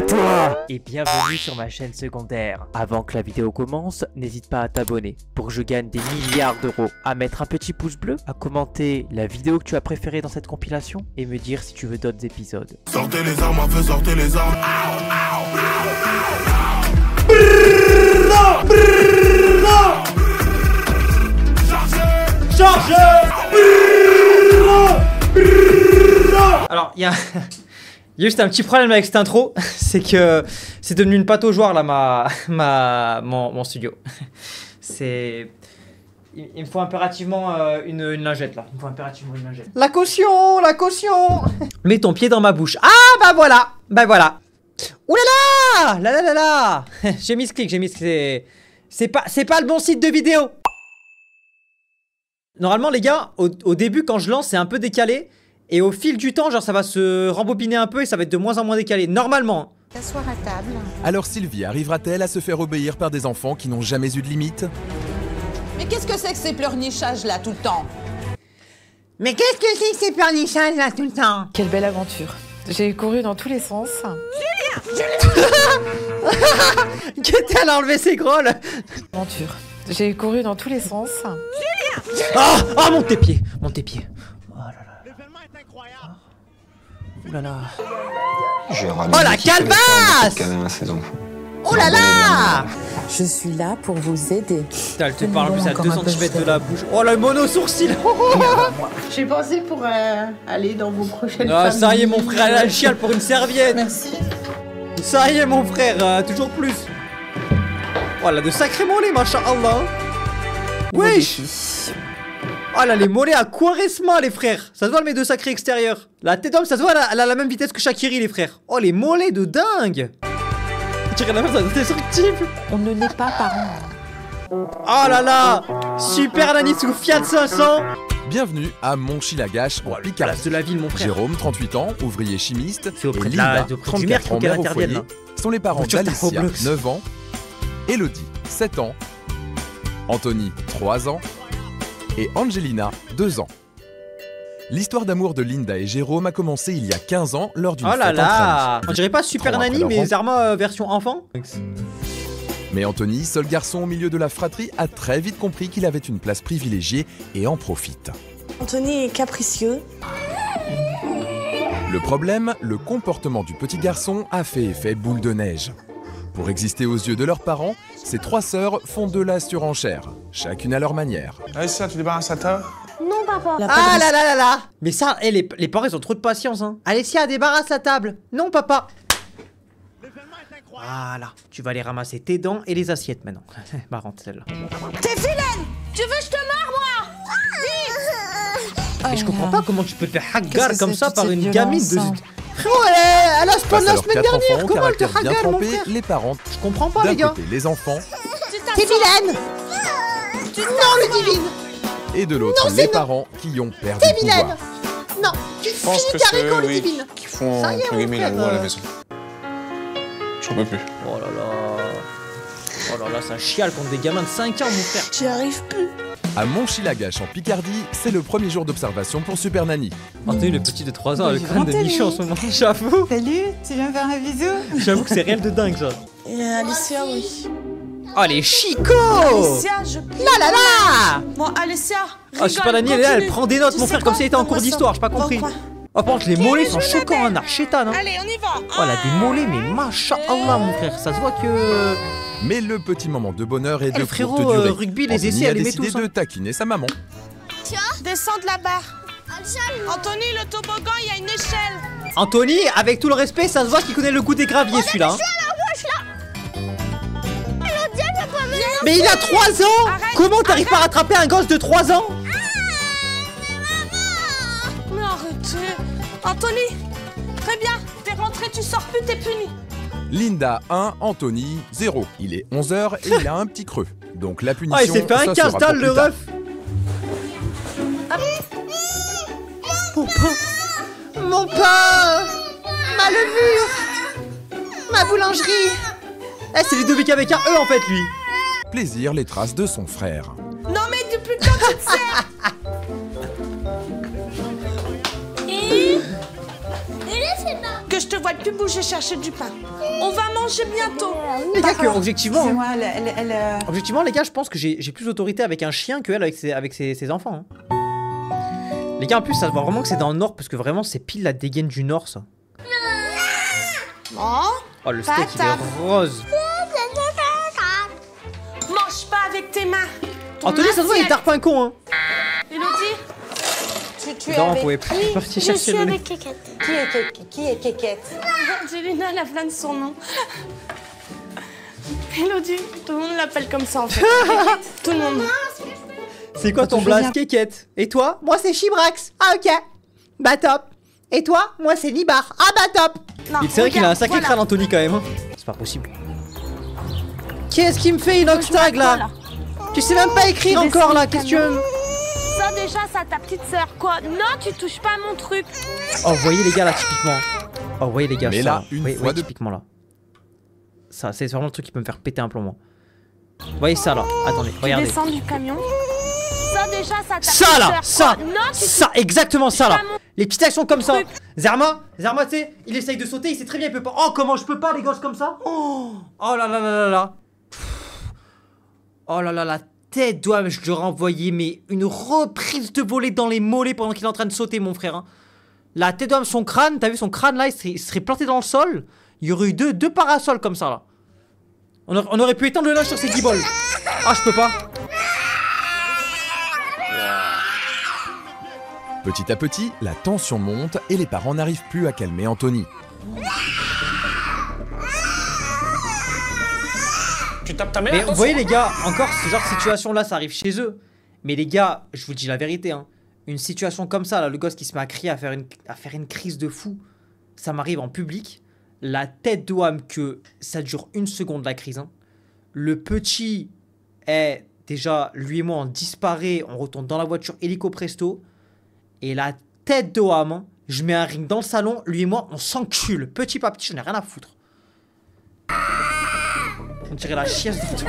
à toi et bienvenue sur ma chaîne secondaire. Avant que la vidéo commence, n'hésite pas à t'abonner pour que je gagne des milliards d'euros, à mettre un petit pouce bleu, à commenter la vidéo que tu as préférée dans cette compilation et me dire si tu veux d'autres épisodes. Sortez les armes, feu, sortez les armes. Chargez. Alors, il y a juste un petit problème avec cette intro, c'est que c'est devenu une pâte aux joueurs là, mon studio. C'est... Il me faut impérativement une lingette là. Il me faut impérativement une lingette. La caution, la caution. Mets ton pied dans ma bouche. Ah bah voilà, bah voilà. Ouh là là, là là là là. J'ai mis ce clic, c'est pas le bon site de vidéo. Normalement les gars, au début quand je lance c'est un peu décalé. Et au fil du temps, genre ça va se rembobiner un peu et ça va être de moins en moins décalé, normalement. S'asseoir à table. Alors Sylvie arrivera-t-elle à se faire obéir par des enfants qui n'ont jamais eu de limite? Mais qu'est-ce que c'est que ces pleurnichages là tout le temps? Mais qu'est-ce que c'est que ces pleurnichages là tout le temps? Quelle belle aventure. J'ai couru dans tous les sens. Qu'est-ce qu'elle a enlevé ses grolles? Aventure. J'ai couru dans tous les sens. Ah, oh, monte tes pieds, monte tes pieds. Oh là là. Oh la calebasse! Oh là là! Je suis là pour vous aider. Putain, elle te parle plus à 2 cm de la bouche. Oh le mono sourcil! J'ai pensé pour aller dans vos prochaines Ah, familles. ça y est mon frère, elle a le chial pour une serviette. Merci. Ça y est mon frère, toujours plus. Voilà, de sacrés mollets, masha'Allah. Wesh! Oh là, les mollets à Quaresma, les frères. Ça se voit, mes deux sacrés extérieurs. La tête d'homme, ça se voit, elle a la même vitesse que Shaqiri, les frères. Oh, les mollets de dingue. Tu regardes la personne indestructible. On ne naît pas parents. Oh là là. Super Nani sous Fiat 500. Bienvenue à Montchilagache en Picardie. Place de la ville, mon frère. Jérôme, 38 ans, ouvrier chimiste, C'est auprès et de la- Linda, auprès du maire 34 ans, qu'il faut mère au qu'elle foyer, intervienne, sont les parents Voiture d'Alicia, Roblox. 9 ans, Elodie, 7 ans, Anthony, 3 ans, et Angelina, 2 ans. L'histoire d'amour de Linda et Jérôme a commencé il y a 15 ans lors d'une Oh là fête entre là. amis. On dirait pas Super 3 ans après Nani, leur mais rencontre. Zarma version enfant. Mais Anthony, seul garçon au milieu de la fratrie, a très vite compris qu'il avait une place privilégiée et en profite. Anthony est capricieux. Le problème, le comportement du petit garçon a fait effet boule de neige. Pour exister aux yeux de leurs parents, ces 3 sœurs font de la surenchère, chacune à leur manière. Alessia, tu débarrasses à table? Non, papa. Ah là là là là. Mais ça, les parents ils ont trop de patience hein. Alessia, débarrasse la table. Non papa. Voilà, tu vas aller ramasser tes dents et les assiettes maintenant. Marrante celle-là. T'es vilaine! Tu veux que je te marre moi? Et je comprends pas comment tu peux te faire hagar Qu'est-ce que comme c'est ça toute par cette une gamine de... violence, Frérot, elle a spawn Face à la leurs semaine 4 dernière. enfants au Comment elle te caractère bien hagar mon trempé, frère? les parents, Je comprends pas d'un les gars. côté les enfants, T'es vilaine. Non le divine. et de l'autre Non, c'est les non. parents qui ont perdu le vilaine. pouvoir. Non, tu Je pense finis que ta c'est récolte eux, oui, divine. qui font Ça y est, entre mon guillemets la frère, loi à la maison. J'en peux plus. Oh là là. Oh là là, ça chiale contre des gamins de 5 ans mon frère. J'y arrive plus. À Montchilagache en Picardie, c'est le premier jour d'observation pour Super Nanny. Anthony, le petit de 3 ans, Oui, le crâne de Anthony. nichon en ce moment. J'avoue. Salut, tu viens me faire un bisou? J'avoue que c'est réel de dingue ça. Et Alessia, oui. Oh les chicots. Alessia, je prie. Là là là. Bon, Alessia, Oh Super Nani, elle est là, elle prend des notes Tu mon sais frère comme quoi? si elle était en cours Donne-moi ça. d'histoire, j'ai pas compris. Va au Oh coin. par contre les mollets sont choquants hein, Narchétan hein. Allez, on y va. Oh elle a des mollets mais masha'Allah mon frère, ça se voit que... Mais le petit moment de bonheur est le de frérot, courte durée. rugby, les Anthony essais, a elle les met décidé tous, hein. de taquiner sa maman. Descends de la barre. Anthony, le toboggan, il y a une échelle. Anthony, avec tout le respect, ça se voit qu'il connaît le goût des graviers celui-là hein. Mais il a 3 ans. Arrête, Comment t'arrives pas à rattraper un gosse de 3 ans? Mais arrêtez. Anthony, très bien. T'es rentré, tu sors plus, t'es puni. Linda 1, Anthony 0. Il est 11h et il a un petit creux. Donc la punition, Ah il s'est fait un ça casse sera dalle pour le plus tard. ref. Mon pain. Mon pain. Ma levure. Ma boulangerie. Eh c'est Ludovic avec un E en fait lui. Plaisir les traces de son frère. Non mais depuis quand tu te sers? Que que je te vois plus bouger chercher du pain. On va manger bientôt. Les gars, que, objectivement, Excusez-moi, objectivement, les gars, je pense que j'ai plus d'autorité avec un chien qu'elle avec ses enfants. Hein. Les gars, en plus, ça se voit vraiment que c'est dans le nord, parce que vraiment, c'est pile la dégaine du nord, ça. Bon. Oh, le steak, il est rose. Mange pas avec tes mains. Anthony, ça se voit, il tarpe un con, hein. Elodie, Tu es Non, on avec pouvait plus qui? partir je chercher suis le lait. avec Kékette. Qui est Kékette? Angelina, elle a plein de son nom. Elodie, tout le monde l'appelle comme ça en fait. Kékette, tout le monde. C'est quoi ton je blaze, viens. Kékette? Et toi? Moi, c'est Chibrax. Ah, ok. Bah, top. Et toi? Moi, c'est Libar. Ah, bah, top. Non, C'est vrai qu'il a un regarde, sacré voilà. crâne, Anthony, quand même. Hein. C'est pas possible. Qu'est-ce qu'il me fait, Inoxtag, là? Tu sais même pas écrire Tu encore, là. dessines Qu'est-ce que tu veux? Ça déjà, ça ta petite sœur quoi. Non, tu touches pas à mon truc. Oh, vous voyez, les gars, là, typiquement. Oh, vous voyez, les gars, Mais ça, là, une voyez, fois de- typiquement, là. Ça, c'est vraiment le truc qui peut me faire péter un plomb, moi. Vous voyez ça, là? Attendez, Tu regardez. descends du camion. Ça déjà, ça ta Ça petite là, sœur, ça, quoi. Non, tu ça, exactement ça là. pas mon Les petites actions comme ça. truc. Zerma, tu sais, il essaye de sauter, il sait très bien, il peut pas. Oh, comment je peux pas, les gosses comme ça? Oh là là là là là. Oh là là, la tête doit, je lui aurais envoyé, mais une reprise de volée dans les mollets pendant qu'il est en train de sauter, mon frère. Hein. La tête d'homme, son crâne, t'as vu son crâne là, il serait planté dans le sol. Il y aurait eu deux parasols comme ça là. On aurait pu étendre le linge sur ces guibolles. Ah, je peux pas. Petit à petit, la tension monte et les parents n'arrivent plus à calmer Anthony. Tu tapes ta mère? Mais vous voyez les gars, encore ce genre de situation là ça arrive chez eux. Mais les gars, je vous dis la vérité hein, une situation comme ça là, le gosse qui se met à crier, à faire une crise de fou, ça m'arrive en public. La tête d'Oam que ça dure une seconde la crise. Hein. Le petit est déjà, lui et moi on disparaît, on retourne dans la voiture hélico presto. Et la tête d'Oam, hein, je mets un ring dans le salon, lui et moi on s'encule. Petit par petit, j'en ai rien à foutre. On dirait la chiasse de tout.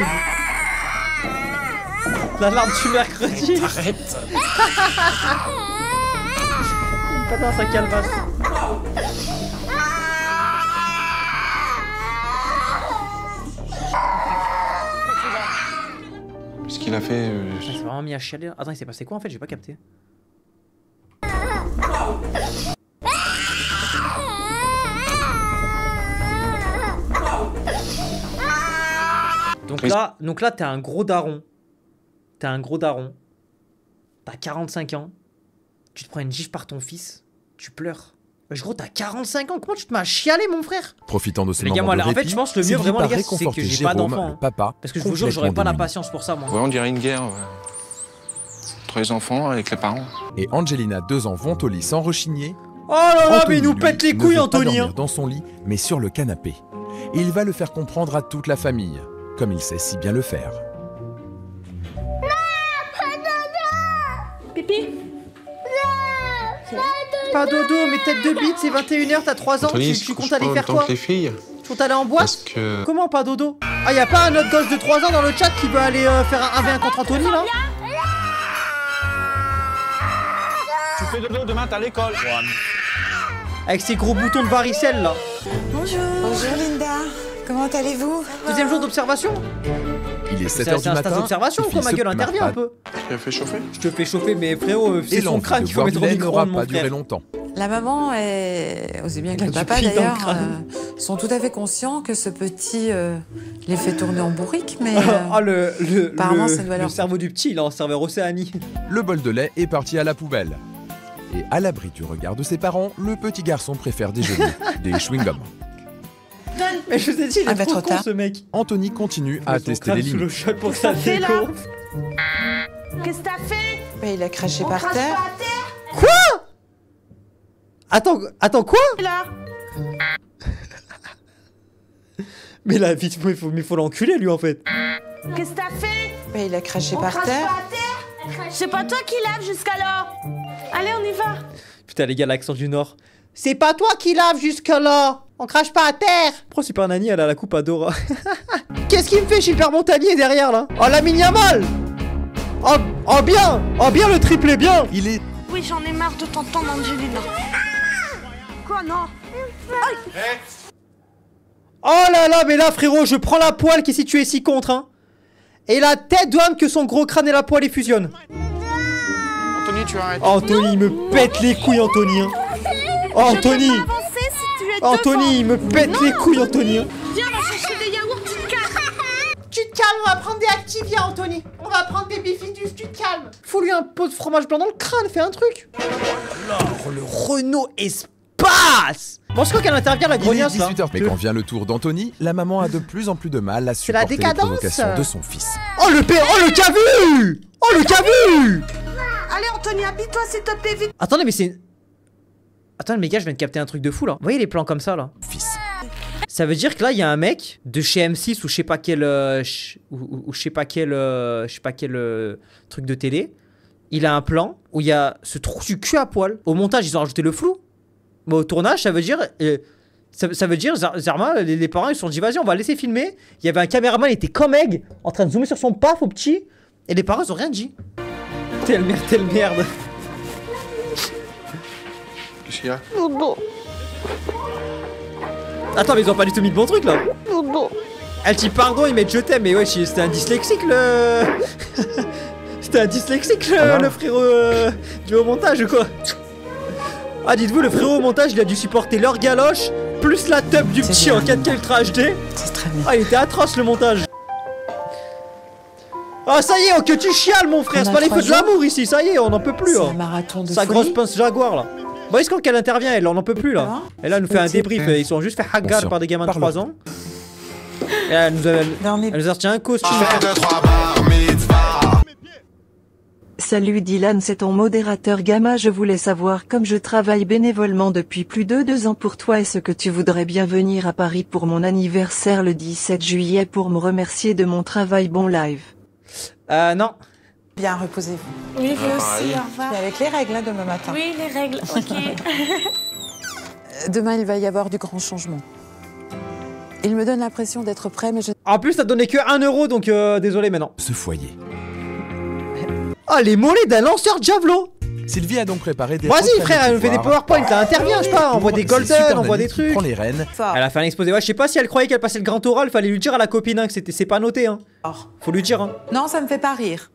L'alarme du mercredi. Arrête. Pas dans sa calvasse. Ce qu'il a fait. Il s'est vraiment mis à chialer. Attends, il s'est passé quoi en fait? J'ai pas capté. Donc là, t'es un gros daron. T'es un gros daron. T'as 45 ans. Tu te prends une gifle par ton fils. Tu pleures. Wesh gros, t'as 45 ans. Comment tu te mets à chialer, mon frère? Profitant de ce Les gars, moment moi, de en fait, répit, je pense que le mieux, Sylvie vraiment, les part gars, c'est que réconforter j'ai pas Jérôme, d'enfant. le papa, Parce que je vous jure, j'aurais complètement pas la démuni. patience pour ça, moi. Ouais, on dirait une guerre. Ouais. Entre les enfants, avec les parents. Et Angelina, 2 ans, vont au lit sans rechigner. Oh là là, Anthony, mais il nous lui, pète les ne couilles, veut pas Anthony. dormir Hein. dans son lit, mais sur le canapé. Et il va le faire comprendre à toute la famille, comme il sait si bien le faire. Pipi. Pas dodo, mais tête de bite, c'est 21h, t'as 3 ans, Anthony, tu comptes aller faire autant quoi? que les filles. Tu comptes aller en boîte? Parce que. Comment pas dodo? Ah, y'a pas un autre gosse de 3 ans dans le chat qui veut aller faire un 1v1 contre Anthony là? Tu fais dodo demain, t'as l'école. Avec ses gros boutons de varicelle là. Bonjour Linda, comment allez-vous? Deuxième jour d'observation? Il est C'est 7h du c'est un matin. stage d'observation Sophie quoi, ma se gueule marre intervient pas. un peu. Tu as fait chauffer? Je te fais chauffer, mais frérot, Et c'est son l'envie crâne de qu'il faut boire mettre du au lait n'aura micro-ondes, mon pas duré frère. longtemps. La maman et aussi bien que le Du papa pli dans le d'ailleurs crâne. sont tout à fait conscients que ce petit les fait tourner en bourrique, mais Ah, apparemment, ça doit le leur- cerveau du petit, il est en serveur Océanie. Le bol de lait est parti à la poubelle. Et à l'abri du regard de ses parents, le petit garçon préfère déjeuner des chewing-gums. Mais je vous ai dit, il est Ah bah, trop trop con tard. ce mec. Anthony continue à Son tester crâne les sous le limites. choc pour que ça fait, là dégonfle. Qu'est-ce que t'as fait? mais il a craché On par crache terre. pas à terre Attends quoi? là. Mais là, vite, il faut l'enculer lui en fait. Qu'est-ce que t'as fait? Mais il a craché On par crache terre. pas à terre? C'est pas toi qui laves jusqu'alors. Allez, on y va. Putain, les gars, l'accent du Nord. C'est pas toi qui lave jusque-là. On crache pas à terre. Pourquoi c'est pas Nani, elle a la coupe à Dora? Qu'est-ce qu'il me fait, Gilbert Montagnier derrière là? Oh, la Yamal. Oh bien le triplé bien. Il est Oui, j'en ai marre de t'entendre, Angelina. Quoi, non? Oh là là, mais là frérot, je prends la poêle qui est située ici contre, hein. Et la tête d'homme que son gros crâne et la poêle et fusionnent. Anthony, tu arrêtes. Anthony, il me pète les couilles, Anthony. Hein. Oh, Anthony. Je peux pas avancer si tu es Anthony, il me pète les couilles, Anthony. Hein. Viens, on va chercher des yaourts, tu te calmes. Tu te calmes, on va prendre des Activia, Anthony. On va prendre des Bifitus, tu te calmes. Faut lui un pot de fromage blanc dans le crâne, fais un truc. Oh, le Renault Espace. Bon, c'est quoi qu'elle intervient, la Il est grognasse, là? 18h. Mais quand vient le tour d'Anthony, la maman a de plus en plus de mal à la supporter les décadence. provocations de son fils. Oh, le père. Oh, le cavu. Oh, le cavu. Allez, Anthony, habille-toi, s'il te plaît, vite. Attendez, mais c'est... Attends, les gars, je viens de capter un truc de fou, là. Vous voyez les plans comme ça, là? Fils. Ça veut dire que là, il y a un mec de chez M6 ou je sais pas quel... ou je sais pas quel... truc de télé. Il a un plan où il y a ce trou du cul à poil. Au montage, ils ont rajouté le flou. Mais au tournage, ça veut dire... ça veut dire, Zerma, les parents, ils se sont dit, vas-y, on va laisser filmer. Il y avait un caméraman, il était comme Egg, en train de zoomer sur son paf au petit. Et les parents, ils ont rien dit. Telle merde, telle merde. Qu'est-ce qu'il y a? Attends, mais ils ont pas du tout mis de bon truc, là. Elle dit pardon, ils mettent je t'aime, mais ouais, c'était un dyslexique, le... C'était un dyslexique, le frérot du haut montage, ou quoi? Ah, dites-vous, le frérot au montage, il a dû supporter leur galoche, plus la teub du petit en 4K Ultra HD. C'est très bien. Ah, il était atroce, le montage. Ah, ça y est, oh, que tu chiales, mon frère, c'est pas les feux de l'amour ici, ça y est, on n'en peut plus, C'est hein. un marathon de Sa folie. grosse pince Jaguar, là. Bon, est-ce qu'elle intervient, elle, on n'en peut plus, là. Et là, elle nous fait un débrief, ils sont juste fait hagar par des gamins de 3 ans. Et là, elle nous a retiré un costume. Salut Dylan, c'est ton modérateur Gamma. Je voulais savoir, comme je travaille bénévolement depuis plus de 2 ans pour toi, est-ce que tu voudrais bien venir à Paris pour mon anniversaire le 17 juillet pour me remercier de mon travail? Bon live. Non. Bien, reposez-vous. Oui, vous aussi, au revoir. Et avec les règles, hein, demain matin. Oui, les règles, ok. Demain, il va y avoir du grand changement. Il me donne l'impression d'être prêt, mais je... En plus, t'as donné que 1 euro, donc désolé maintenant. Ce foyer. Ah, les mollets d'un lanceur de javelot. Sylvie a donc préparé des... Vas-y, frère, elle nous fait des PowerPoint, là, intervient, je sais pas, on voit des golden, on voit des trucs. Prend les rênes. Elle a fait un exposé, ouais, je sais pas si elle croyait qu'elle passait le grand oral, fallait lui dire à la copine hein, que c'est pas noté, hein. Faut lui dire, hein. Non, ça me fait pas rire.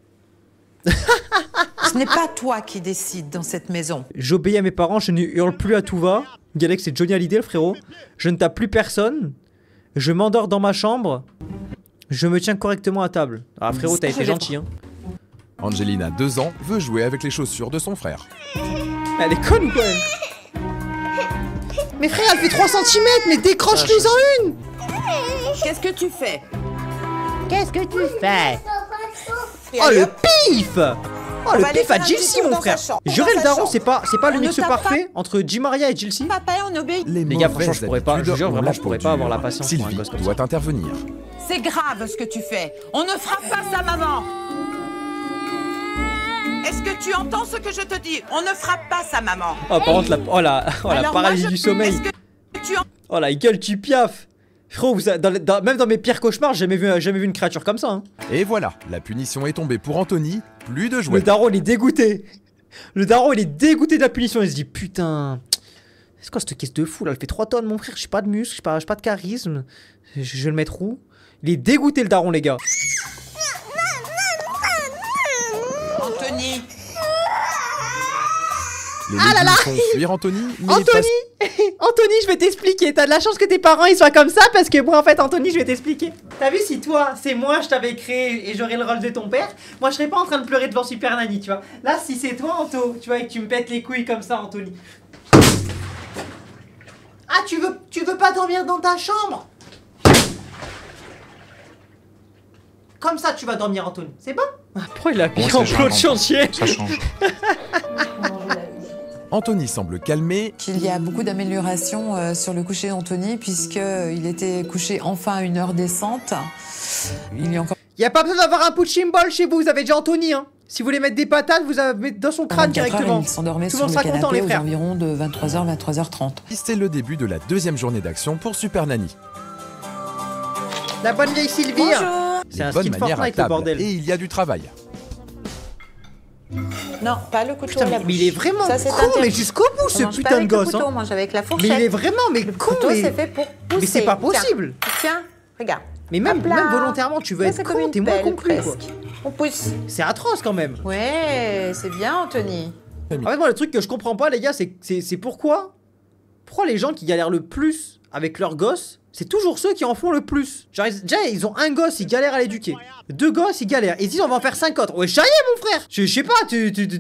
Ce n'est pas toi qui décides dans cette maison. J'obéis à mes parents, je ne hurle plus à tout va. Galex, c'est Johnny Hallyday, le frérot. Je ne tape plus personne. Je m'endors dans ma chambre. Je me tiens correctement à table. Ah, frérot, t'as été gentil, hein. Angelina, 2 ans, veut jouer avec les chaussures de son frère. Elle est conne ou quoi, elle? Mais frère, elle fait 3 cm, mais décroche-les-en une. Qu'est-ce que tu fais? Qu'est-ce que tu fais? Oh, le pif. Oh, le pif à Jilcy, mon frère. J'aurais le daron, c'est pas le mix parfait entre Jim Maria et Jilcy. Papa, on obéit. Les gars, franchement, je pourrais pas, je jure vraiment, je pourrais pas avoir la patience pour un Sylvie gosse comme ça. doit intervenir. C'est grave ce que tu fais. On ne frappe pas sa maman. Est-ce que tu entends ce que je te dis? On ne frappe pas sa maman. Oh, par contre, la paralysie du sommeil. Oh, la gueule, tu piaffes. Frérot, même dans mes pires cauchemars, j'ai jamais vu une créature comme ça. Hein. Et voilà, la punition est tombée pour Anthony. Plus de jouets. Le daron, il est dégoûté. Le daron, il est dégoûté de la punition. Il se dit, putain, c'est quoi cette caisse de fou là? Elle fait 3 tonnes, mon frère. J'ai pas de muscles, j'ai pas de charisme. Je vais le mettre où? Il est dégoûté, le daron, les gars. Anthony. Les légumes font fuir Anthony. Mais Anthony, Anthony, je vais t'expliquer. T'as de la chance que tes parents ils soient comme ça parce que moi en fait, Anthony, je vais t'expliquer. T'as vu, si toi, c'est moi, je t'avais créé et j'aurais le rôle de ton père, moi je serais pas en train de pleurer devant Super Nanny, tu vois. Là, si c'est toi, Anto, tu vois, et que tu me pètes les couilles comme ça, Anthony. Ah, tu veux pas dormir dans ta chambre? Comme ça, tu vas dormir, Anthony. C'est bon? Pourquoi il a mis en plot de chantier? Ça change. Anthony semble calmé. Il y a beaucoup d'améliorations sur le coucher d'Anthony, puisqu'il était couché enfin à une heure décente. Il y a encore... Y a pas besoin d'avoir un punching ball chez vous, vous avez déjà Anthony, hein. Si vous voulez mettre des patates, vous avez dans son crâne directement. Il s'endormait Tout sur le le monde sera content, canapé les aux frères. environs de 23h, 23h30. C'est le début de la 2e journée d'action pour Super Nanny. La bonne vieille Sylvie. Bonjour. C'est un Bonne skin manière à Fortnite, le table bordel. et il y a du travail. Non, pas le couteau. Putain, à la mais il est bouche. vraiment Ça, c'est con, interdit. mais jusqu'au bout, ce On mange pas putain de avec le gosse. couteau, Hein. on mange avec la fourchette. Mais il est vraiment, mais Le con. couteau, mais... c'est fait pour pousser. mais c'est pas Tiens. possible. Tiens, regarde. Mais même, Hop là. même volontairement, tu veux Ça, être c'est comme con, une t'es moins pelle, con que lui, quoi. presque. On pousse. C'est atroce quand même. Ouais, c'est bien, Anthony. En fait, moi, le truc que je comprends pas, les gars, c'est pourquoi les gens qui galèrent le plus avec leurs gosses, c'est toujours ceux qui en font le plus. Genre, déjà, ils ont un gosse, ils galèrent à l'éduquer. 2 gosses, ils galèrent. Et ils disent, on va en faire 5 autres. Ouais, chaillé, mon frère. Je sais pas,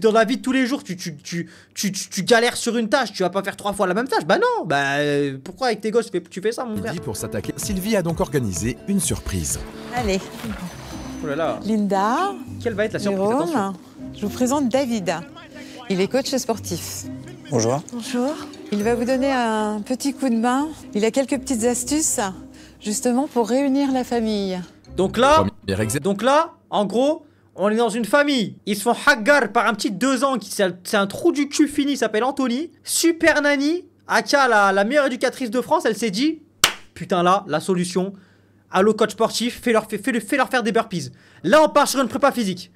dans la vie de tous les jours, tu galères sur une tâche, tu vas pas faire 3 fois la même tâche. Bah non, bah pourquoi avec tes gosses tu fais ça, mon frère? Pour s'attaquer, Sylvie a donc organisé une surprise. Allez. Oh là là. Linda. Quelle va être la surprise? Jérôme, Attention. je vous présente David. Il est coach sportif. Bonjour. Bonjour. Il va vous donner un petit coup de main. Il a quelques petites astuces, justement, pour réunir la famille. Donc là, en gros, on est dans une famille. Ils se font haggar par un petit de 2 ans qui c'est un trou du cul fini, il s'appelle Anthony. Super Nanny, aka la meilleure éducatrice de France, elle s'est dit, putain là, la solution. Allo coach sportif, fais-leur faire des burpees. Là, on part sur une prépa physique.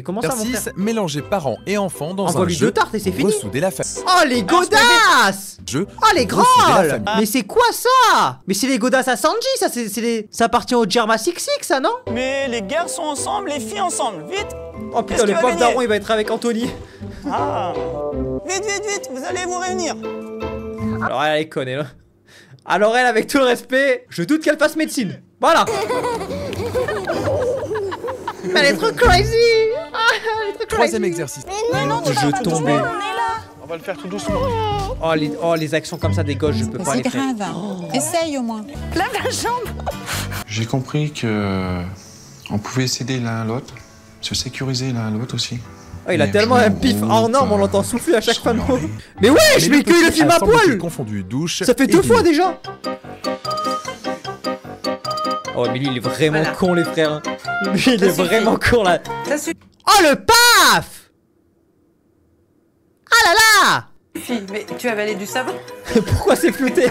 Comment ça, mon frère? Exercice mélanger parents et enfants dans un Envoie-lui jeu 2 tartes et c'est pour fini. ressouder la famille. Oh les godasses! Oh les pour ressouder la grolles! famille. Mais c'est quoi ça? Mais c'est les godasses à Sanji, ça ça appartient au Germa Six Six, ça non? Mais les garçons ensemble, les filles ensemble, vite! Oh putain, le pauvre daron il va être avec Anthony. Ah! Vite, vite, vite, vous allez vous réunir! Alors elle est conne, là. Alors elle, avec tout le respect, je doute qu'elle fasse médecine. Voilà. Elle est trop crazy. Elle est trop crazy. 3e exercice. Mais non, tu Je vas pas tout tombais. seul, on est là! On va le faire tout doucement. Oh les actions comme ça des gosses, je peux pas C'est les faire. grave. Essaye au moins. Lève la jambe. J'ai compris que on pouvait s'aider l'un à l'autre, se sécuriser l'un à l'autre aussi. Oh, il a Mais tellement un vraiment, pif hors norme, on l'entend souffler à chaque fin de mot. Mais Mais wesh, mais qu'il le film à poil. confondu douche. Ça fait et 2 fois dîner. déjà. Oh mais lui il est vraiment con les frères. Hein. Lui il est vraiment con là. Oh le paf. Ah là là. Fille, mais tu as avalé du savon? Pourquoi c'est flouté?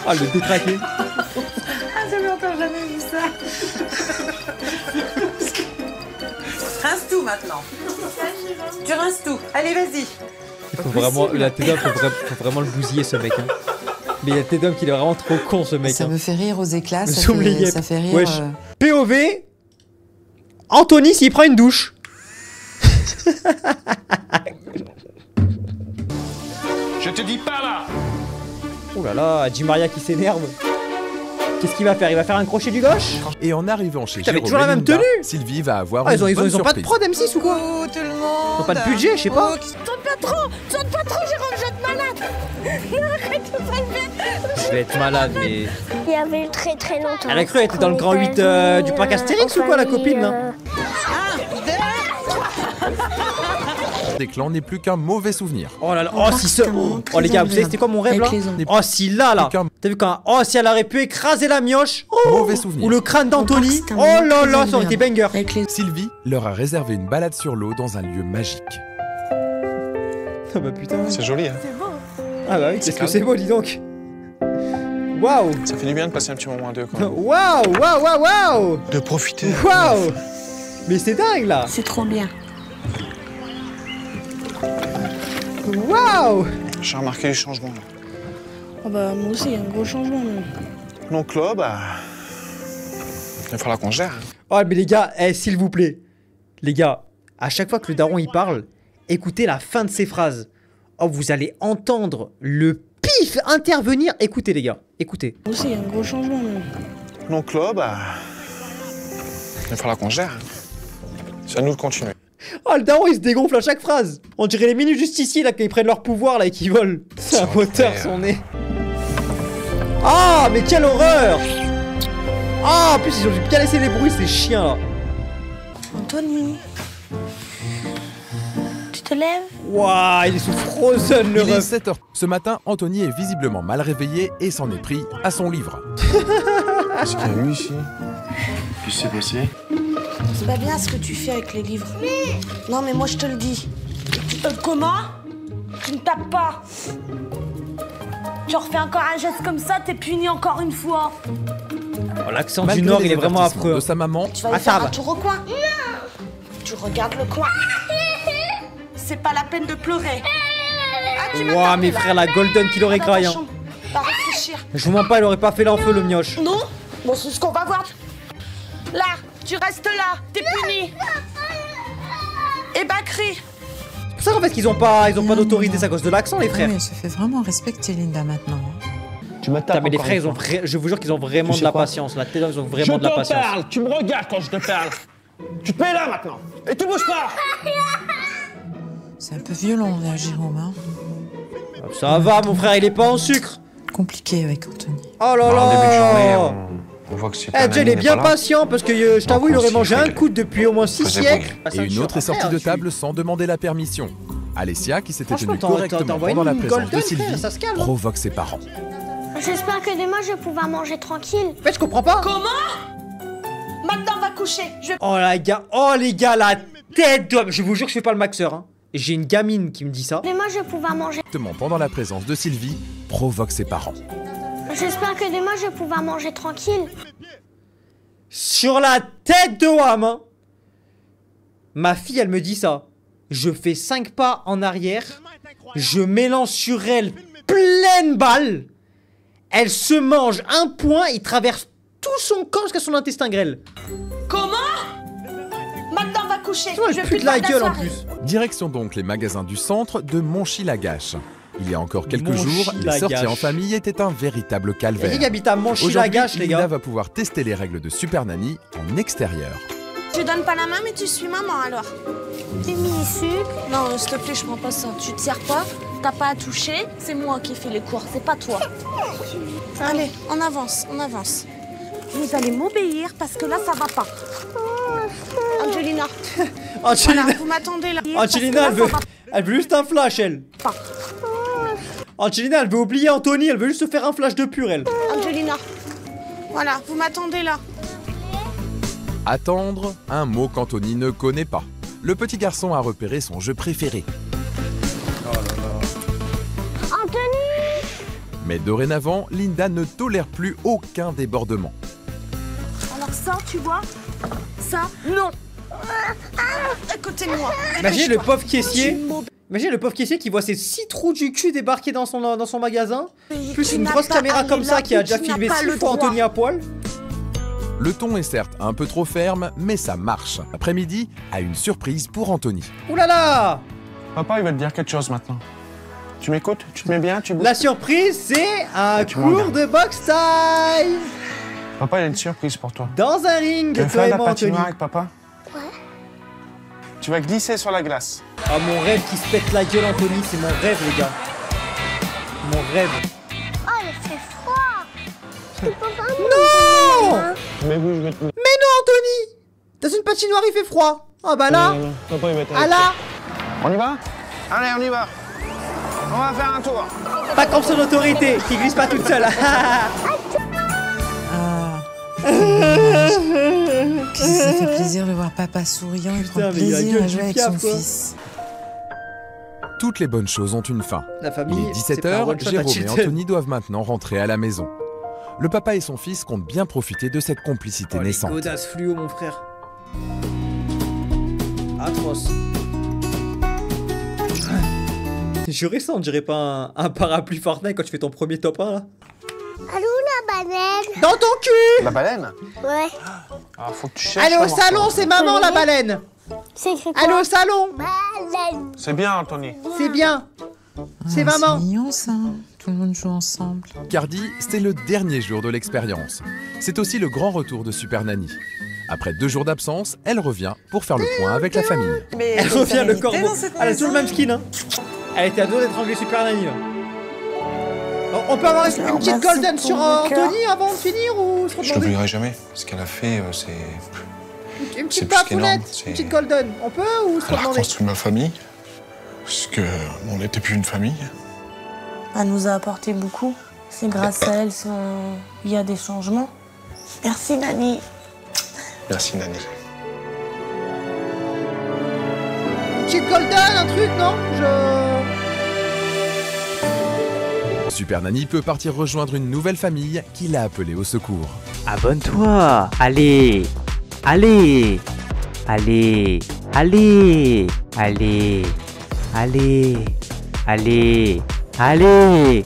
Oh le détraqué. Ah, j'avais encore jamais vu ça. Rince tout maintenant. Tu rinces tout. Allez, vas-y. Il faut vraiment, la T-Dom, faut vraiment le bousiller ce mec. Hein. Mais il y a T-Dom qui est vraiment trop con ce mec. Ça hein. me fait rire aux éclats. Le Ça zoom les fait, guêpes. ça fait rire. Wesh. POV. Anthony s'il prend une douche. Je te dis pas là. Oh là là, Di Maria qui s'énerve. Qu'est-ce qu'il va faire? Il va faire un crochet du gauche? Et en arrivant chez Putain, mais Jérôme toujours la et même Linda, tenue. Sylvie va avoir Ah, une bonne ils ont pas de surprise. prod M6 ou quoi? Oh, tout le monde. Ils ont pas de budget, je sais pas. Tourne pas trop, Jérôme, je te malade. Arrête de palper. Je vais être malade, mais. Il y avait très très longtemps. Elle a cru, elle était dans le grand 8 du parc Astérix ou quoi, la copine là? Des clans n'est plus qu'un mauvais souvenir. Oh là là, oh si ce. Oh les gars, vous savez c'était quoi mon rêve là? Oh si là. T'as vu quand. Oh si elle aurait pu écraser la mioche. Oh, Mauvais souvenir. ou le crâne d'Anthony. Oh là là, ça aurait été banger. Sylvie leur a réservé une balade sur l'eau dans un lieu magique. Ah bah putain. C'est joli, hein. Ah bah oui, qu'est-ce que c'est beau, dis donc. Waouh. Ça fait du bien de passer un petit moment à deux quand même. Waouh. De profiter. Waouh. Mais c'est dingue là. C'est trop bien. Waouh. J'ai remarqué les changements là. Oh bah moi aussi, il y a un gros changement. Donc là, bah. Il va falloir qu'on gère. Oh mais les gars, s'il vous plaît. Les gars, à chaque fois que le daron il parle, écoutez la fin de ses phrases. Oh, vous allez entendre le pif intervenir. Écoutez les gars, écoutez. Moi aussi, il y a un gros changement. Donc là, bah. Il va falloir qu'on gère. C'est à nous de continuer. Oh le daron il se dégonfle à chaque phrase. On dirait les mini justiciers là quand ils prennent leur pouvoir là et qu'ils volent. C'est un moteur son nez. Ah mais quelle horreur. Ah en plus ils ont dû bien laisser les bruits ces chiens là. Anthony, tu te lèves? Waouh, il est sous Frozen le Il est ref. 7h. Ce matin, Anthony est visiblement mal réveillé et s'en est pris à son livre. Qu'est-ce qu'il y a eu ici? Qu'est-ce qui s'est passé? C'est pas bien ce que tu fais avec les livres. Non, mais moi je te le dis. Comment? Tu ne tapes pas. Tu refais encore un geste comme ça, t'es puni encore une fois. Oh, l'accent du Malgré Nord les il est vraiment avertissements affreux. de sa maman, Tu vas aller Ah, ça faire va. un tour au coin. tu regardes le coin. C'est pas la peine de pleurer. Ah, tu m'as Ouah, tapé, mes là. frères, la golden qu'il aurait Va dans ta craillé. Hein. chambre. Va réfléchir. Je vous mens pas, il aurait pas fait l'enfeu, le mioche. Non? Bon, c'est ce qu'on va voir. Là, tu restes là, t'es puni. Et Bakri. C'est pour ça qu'en fait qu'ils ont pas d'autorité, c'est à cause de l'accent, les frères. Oui, elle se fait vraiment respecter, Linda, maintenant. Tu me tapes. Putain, mais les encore frères, une ils ont fois. je vous jure qu'ils ont vraiment Tu sais de la quoi patience. Là, ils ont vraiment de la Je te patience. parle, tu me regardes quand je te parle. Tu te mets là maintenant. Et tu bouges pas. C'est un peu violent, là, Jérôme. Hein. Ça va, mon frère, il est pas en sucre. Compliqué avec Anthony. Oh là En là. début de journée, on voit que Super Eh, Jay, il Nanny est n'est bien pas là. patient parce que je t'avoue, il aurait mangé un coup depuis au moins 6 Faisait siècles. Et une autre est sortie de table sans demander la permission. Alessia, qui s'était tenue Franchement, correctement t'envoies pendant la une présence de golden, Sylvie, frère, ça se calme, hein. provoque ses parents. J'espère que demain je vais pouvoir manger tranquille. En fait, je comprends pas. Comment? Maintenant, on va coucher. Je... Oh les gars, la tête d'homme. Je vous jure que je fais pas le maxeur. Hein. J'ai une gamine qui me dit ça. Demain je vais pouvoir manger. Directement pendant la présence de Sylvie, provoque ses parents. J'espère que demain je vais pouvoir manger tranquille. Sur la tête de Wam, hein. Ma fille, elle me dit ça. Je fais 5 pas en arrière. Je m'élance sur elle pleine balle. Elle se mange un point. Il traverse tout son corps jusqu'à son intestin grêle. Comment? Maintenant, on va coucher. Elle Je pue de la gueule en plus. Direction donc les magasins du centre de Monchy-Lagache. Il y a encore quelques jours, les Monchy-Lagache. sorties en famille étaient un véritable Il y a calvaire. qui habitent à Monchy-Lagache, les Linda gars. va pouvoir tester les règles de Super Nanny en extérieur. Tu donnes pas la main, mais tu suis maman alors. Des mini-sucres. Non, s'il te plaît, je prends pas ça. Tu te sers pas, t'as pas à toucher. C'est moi qui fais les cours, c'est pas toi. Allez, on avance, on avance. Vous allez m'obéir parce que là, ça va pas. Angelina. Angelina, Voilà, vous m'attendez là. Angelina, elle veut juste un flash, elle. Angelina, elle veut oublier Anthony, elle veut juste se faire un flash de pur, elle. Angelina. Voilà, vous m'attendez là. Attendre, un mot qu'Anthony ne connaît pas. Le petit garçon a repéré son jeu préféré. Anthony! Mais dorénavant, Linda ne tolère plus aucun débordement. Alors ça, tu vois? Ça, non. Écoutez-moi. Imaginez le pauvre caissier. Imaginez le pauvre caissier qui voit ses 6 trous du cul débarquer dans son magasin. Plus une grosse caméra comme ça qui a déjà filmé 6 fois Anthony à poil. Le ton est certes un peu trop ferme, mais ça marche. Après-midi, a une surprise pour Anthony. Ouh là là! Papa, il va te dire quelque chose maintenant. Tu m'écoutes? Tu te mets bien? Tu bouges? La surprise, c'est un Tu me cours regardes. de boxe time! Papa, il a une surprise pour toi. Dans un ring, Tu veux toi faire et de la moi, Anthony. patinoire avec papa? Ouais. Tu vas glisser sur la glace. Ah, mon rêve qui se pète la gueule, Anthony, c'est mon rêve, les gars. Mon rêve. Oh, il fait froid. Tu peux pas Non! Mais oui, je vais te... Mais non, Anthony! Dans une patinoire, il fait froid. Ah bah là! Papa, il va être Ah là! On y va? Allez, on y va. On va faire un tour. Pas comme son autorité, qui glisse pas toute seule. Ah. Puis ça fait plaisir de voir papa souriant et prendre mais il a plaisir gueule à du jouer avec piaf, son quoi. fils. Toutes les bonnes choses ont une fin. La Il famille, est c'est pas un 17h, one-shot à Jérôme et Chilton. Anthony doivent maintenant rentrer à la maison. Le papa et son fils comptent bien profiter de cette complicité Oh, les naissante. godasses fluo, mon frère. Atroce. Juré ça, on dirait pas un parapluie Fortnite quand tu fais ton premier top 1 là. Allô, la baleine? Dans ton cul! La baleine? Ouais. Ah, faut que tu cherches. Allez au comment salon, faire. c'est maman la baleine! C'est écrit quoi? Allez au salon! Baleine. C'est bien, Anthony. C'est bien! C'est Ah, maman! C'est mignon ça. Tout le monde joue ensemble. Cardi, c'était le dernier jour de l'expérience. C'est aussi le grand retour de Super Nanny. Après 2 jours d'absence, elle revient pour faire le point avec la famille. Mais Elle revient le corbeau. Elle a toujours le même skin, hein. Elle était à deux d'étrangler Super Nanny là. Bon, on peut avoir une petite golden sur Anthony avant de finir ou se Je redemander? l'oublierai jamais. Ce qu'elle a fait, c'est... Une c'est petite plus qu'énorme, bafounette, c'est- une petite golden. On peut ou se Elle a redemander? reconstruit ma famille. Parce que on n'était plus une famille. Elle nous a apporté beaucoup. C'est grâce à elle il y a des changements. Merci, Nani. Merci, Nani. Une petite golden, un truc, non? Super Nanny peut partir rejoindre une nouvelle famille qui l'a appelée au secours. Abonne-toi. Allez. Allez. Allez. Allez, allez, allez, allez, allez.